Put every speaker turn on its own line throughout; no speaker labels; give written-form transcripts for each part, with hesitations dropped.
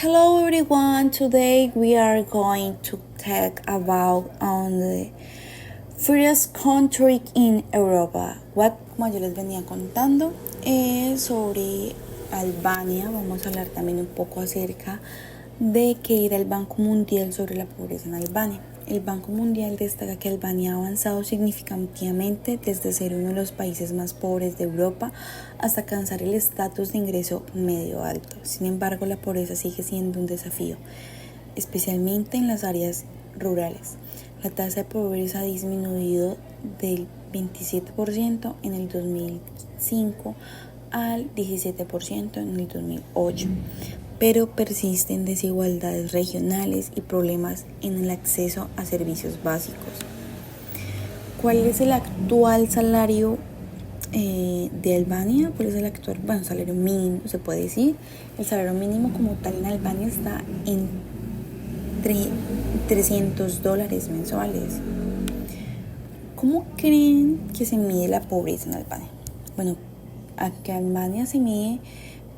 Hello everyone, today we are going to talk about the first country in Europa. Como yo les venía contando sobre Albania, vamos a hablar también un poco acerca de qué dirá el Banco Mundial sobre la pobreza en Albania. El Banco Mundial destaca que Albania ha avanzado significativamente desde ser uno de los países más pobres de Europa hasta alcanzar el estatus de ingreso medio alto. Sin embargo, la pobreza sigue siendo un desafío, especialmente en las áreas rurales. La tasa de pobreza ha disminuido del 27% en el 2005 al 17% en el 2008. Pero persisten desigualdades regionales y problemas en el acceso a servicios básicos. ¿Cuál es el actual salario de Albania? ¿Cuál es el actual salario mínimo? Se puede decir, el salario mínimo como tal en Albania está en $300 mensuales. ¿Cómo creen que se mide la pobreza en Albania? Bueno, aquí en Albania se mide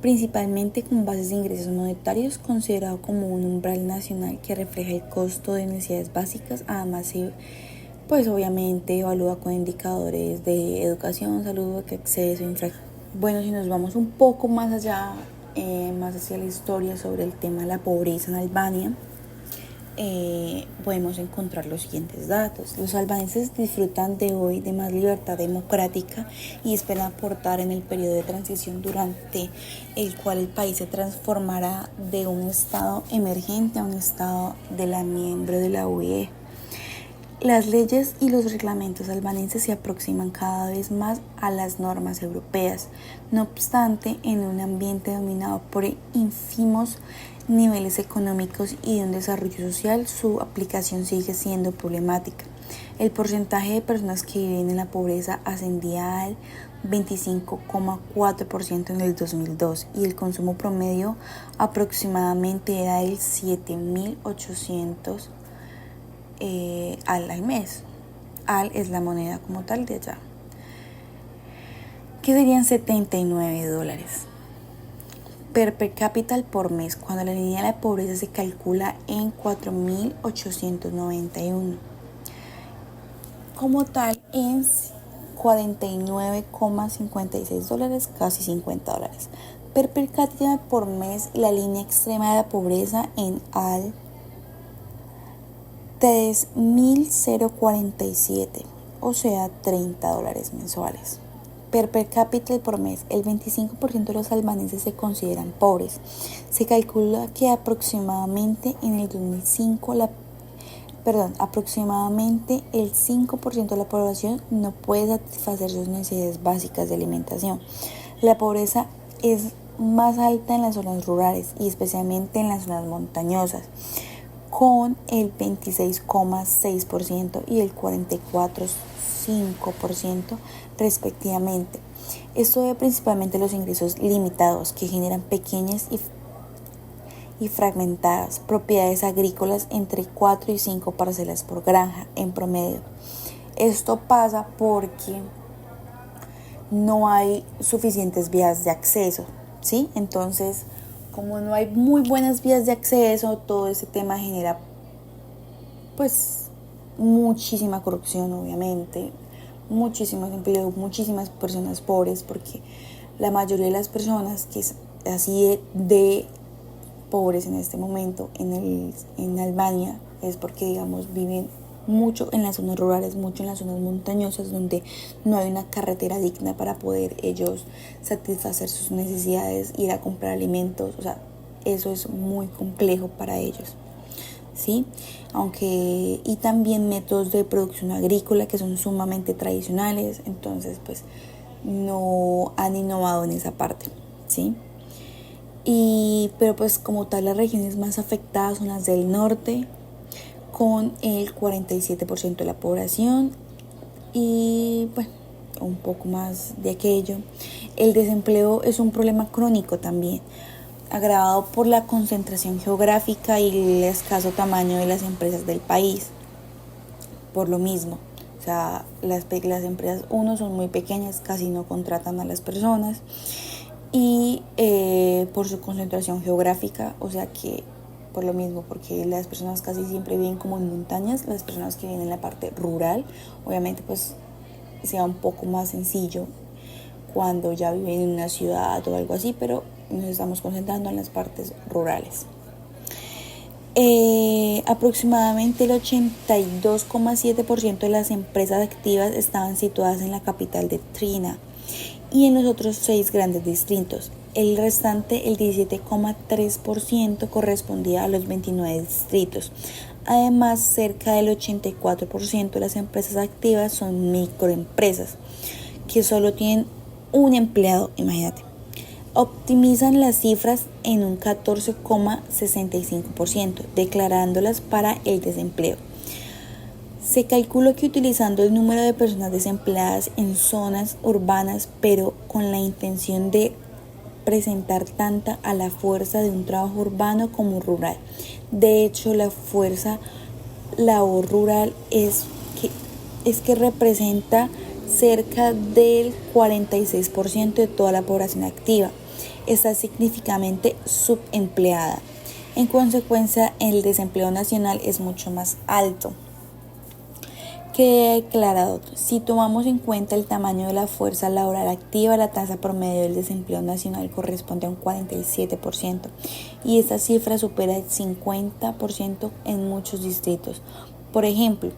principalmente con bases de ingresos monetarios, considerado como un umbral nacional que refleja el costo de necesidades básicas. Además, pues obviamente evalúa con indicadores de educación, salud, acceso, infraestructura. Bueno, si nos vamos un poco más allá, más hacia la historia sobre el tema de la pobreza en Albania, podemos encontrar los siguientes datos. Los albaneses disfrutan de hoy de más libertad democrática y esperan aportar en el periodo de transición durante el cual el país se transformará de un estado emergente a un estado de la miembro de la UE. Las leyes y los reglamentos albaneses se aproximan cada vez más a las normas europeas. No obstante, en un ambiente dominado por ínfimos niveles económicos y de un desarrollo social, su aplicación sigue siendo problemática. El porcentaje de personas que viven en la pobreza ascendía al 25,4% en el 2002 y el consumo promedio aproximadamente era del 7.800 al mes. Al es la moneda como tal de allá, que serían $79 per cápita por mes, cuando la línea de la pobreza se calcula en 4.891. Como tal, en $49,56, casi $50. Per cápita por mes, la línea extrema de la pobreza en al 3.047, o sea, $30 mensuales. Per cápita por mes, el 25% de los albaneses se consideran pobres. Se calcula que aproximadamente en el 2005 aproximadamente el 5% de la población no puede satisfacer sus necesidades básicas de alimentación. La pobreza es más alta en las zonas rurales y especialmente en las zonas montañosas, con el 26,6% y el 44,5% respectivamente. Esto debe principalmente a los ingresos limitados que generan pequeñas y fragmentadas propiedades agrícolas entre 4 y 5 parcelas por granja en promedio. Esto pasa porque no hay suficientes vías de acceso, ¿sí? Entonces, como no hay muy buenas vías de acceso, todo ese tema genera pues muchísima corrupción, obviamente, muchísimo empleo, muchísimas personas pobres, porque la mayoría de las personas que es así de pobres en este momento en Albania es porque, digamos, viven mucho en las zonas rurales, mucho en las zonas montañosas, donde no hay una carretera digna para poder ellos satisfacer sus necesidades, ir a comprar alimentos. O sea, eso es muy complejo para ellos, ¿sí? Y también métodos de producción agrícola que son sumamente tradicionales, entonces pues no han innovado en esa parte, ¿sí? Pero pues como tal, las regiones más afectadas son las del norte, con el 47% de la población, y bueno, un poco más de aquello. El desempleo es un problema crónico también, agravado por la concentración geográfica y el escaso tamaño de las empresas del país. Por lo mismo, o sea, las empresas, son muy pequeñas, casi no contratan a las personas, y por su concentración geográfica, o sea que por lo mismo, porque las personas casi siempre viven como en montañas, las personas que viven en la parte rural, obviamente pues sea un poco más sencillo cuando ya viven en una ciudad o algo así, pero nos estamos concentrando en las partes rurales. Aproximadamente el 82,7% de las empresas activas estaban situadas en la capital de Trina y en los otros 6 grandes distritos. El restante, el 17,3%, correspondía a los 29 distritos. Además, cerca del 84% de las empresas activas son microempresas, que solo tienen un empleado, imagínate. Optimizan las cifras en un 14,65%, declarándolas para el desempleo. Se calcula que utilizando el número de personas desempleadas en zonas urbanas, pero con la intención de presentar tanta a la fuerza de un trabajo urbano como rural. De hecho, la fuerza labor rural es que representa cerca del 46% de toda la población activa. Está significativamente subempleada. En consecuencia, el desempleo nacional es mucho más alto. Queda declarado, si tomamos en cuenta el tamaño de la fuerza laboral activa, la tasa promedio del desempleo nacional corresponde a un 47% y esta cifra supera el 50% en muchos distritos. Por ejemplo,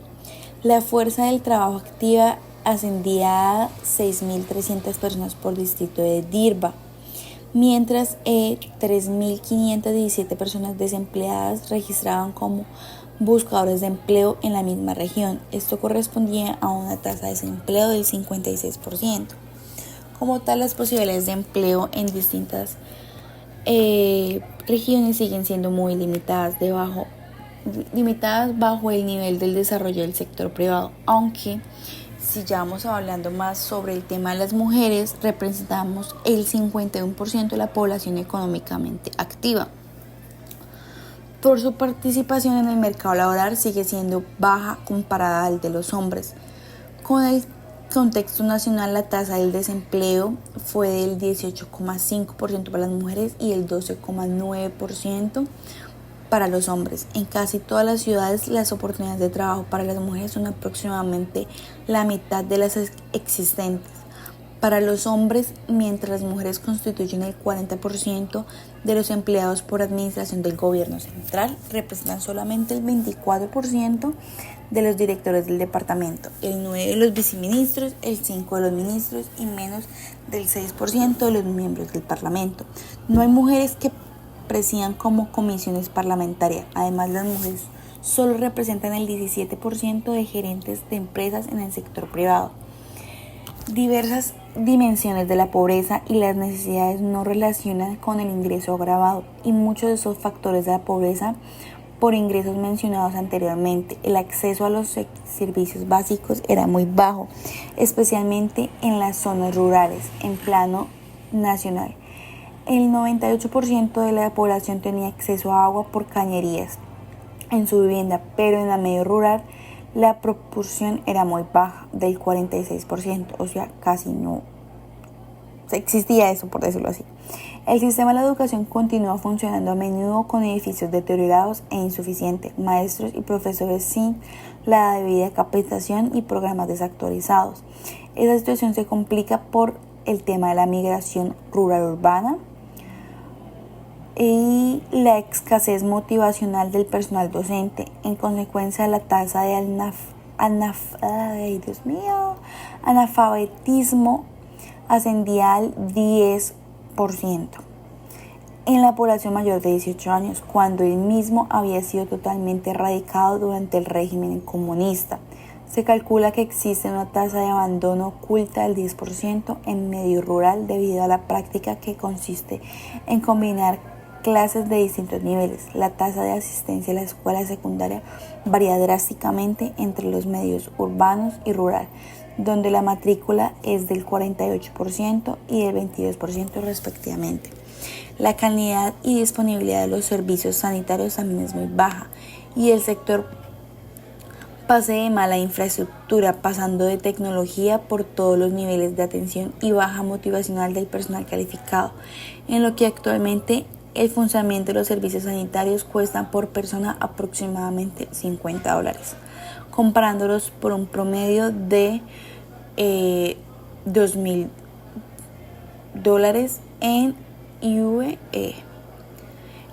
la fuerza del trabajo activa ascendía a 6.300 personas por distrito de Dirba, mientras 3.517 personas desempleadas registraban como buscadores de empleo en la misma región. Esto correspondía a una tasa de desempleo del 56%. Como tal, las posibilidades de empleo en distintas regiones siguen siendo muy limitadas bajo el nivel del desarrollo del sector privado, aunque si ya vamos hablando más sobre el tema de las mujeres, representamos el 51% de la población económicamente activa. Por su participación en el mercado laboral sigue siendo baja comparada al de los hombres. Con el contexto nacional, la tasa del desempleo fue del 18,5% para las mujeres y el 12,9% para los hombres. En casi todas las ciudades, las oportunidades de trabajo para las mujeres son aproximadamente la mitad de las existentes para los hombres, mientras las mujeres constituyen el 40% de los empleados por administración del gobierno central, representan solamente el 24% de los directores del departamento, el 9% de los viceministros, el 5% de los ministros y menos del 6% de los miembros del parlamento. No hay mujeres que presidan como comisiones parlamentarias. Además, las mujeres solo representan el 17% de gerentes de empresas en el sector privado. Diversas dimensiones de la pobreza y las necesidades no relacionan con el ingreso agravado y muchos de esos factores de la pobreza por ingresos mencionados anteriormente. El acceso a los servicios básicos era muy bajo, especialmente en las zonas rurales. En plano nacional, el 98% de la población tenía acceso a agua por cañerías en su vivienda, pero en la medio rural la proporción era muy baja, del 46%, o sea, casi no existía eso, por decirlo así. El sistema de la educación continúa funcionando a menudo con edificios deteriorados e insuficientes, maestros y profesores sin la debida capacitación y programas desactualizados. Esa situación se complica por el tema de la migración rural-urbana y la escasez motivacional del personal docente. En consecuencia, la tasa de analfabetismo ascendía al 10% en la población mayor de 18 años, cuando el mismo había sido totalmente erradicado durante el régimen comunista. Se calcula que existe una tasa de abandono oculta del 10% en medio rural debido a la práctica que consiste en combinar clases de distintos niveles. La tasa de asistencia a la escuela secundaria varía drásticamente entre los medios urbanos y rural, donde la matrícula es del 48% y del 22% respectivamente. La calidad y disponibilidad de los servicios sanitarios también es muy baja y el sector pase de mala infraestructura, pasando de tecnología por todos los niveles de atención y baja motivacional del personal calificado, en lo que actualmente el funcionamiento de los servicios sanitarios cuesta por persona aproximadamente $50, comparándolos por un promedio de $2,000 en UE.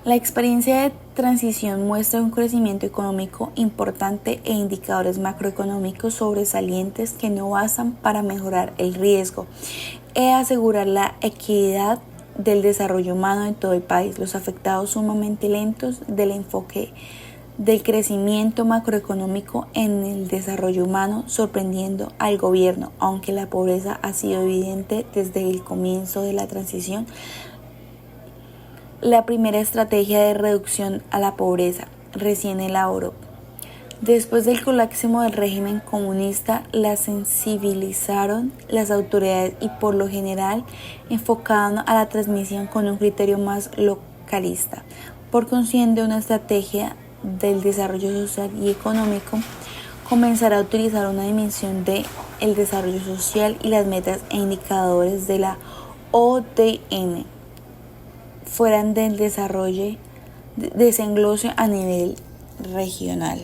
La experiencia de transición muestra un crecimiento económico importante e indicadores macroeconómicos sobresalientes que no bastan para mejorar el riesgo e asegurar la equidad del desarrollo humano en todo el país. Los afectados sumamente lentos del enfoque del crecimiento macroeconómico en el desarrollo humano, sorprendiendo al gobierno, aunque la pobreza ha sido evidente desde el comienzo de la transición. La primera estrategia de reducción a la pobreza recién elaboró. Después del colapso del régimen comunista, la sensibilizaron las autoridades y por lo general enfocaron a la transmisión con un criterio más localista. Por consiguiente, una estrategia del desarrollo social y económico comenzará a utilizar una dimensión de el desarrollo social y las metas e indicadores de la ODN fueran del desarrollo desenglose a nivel regional.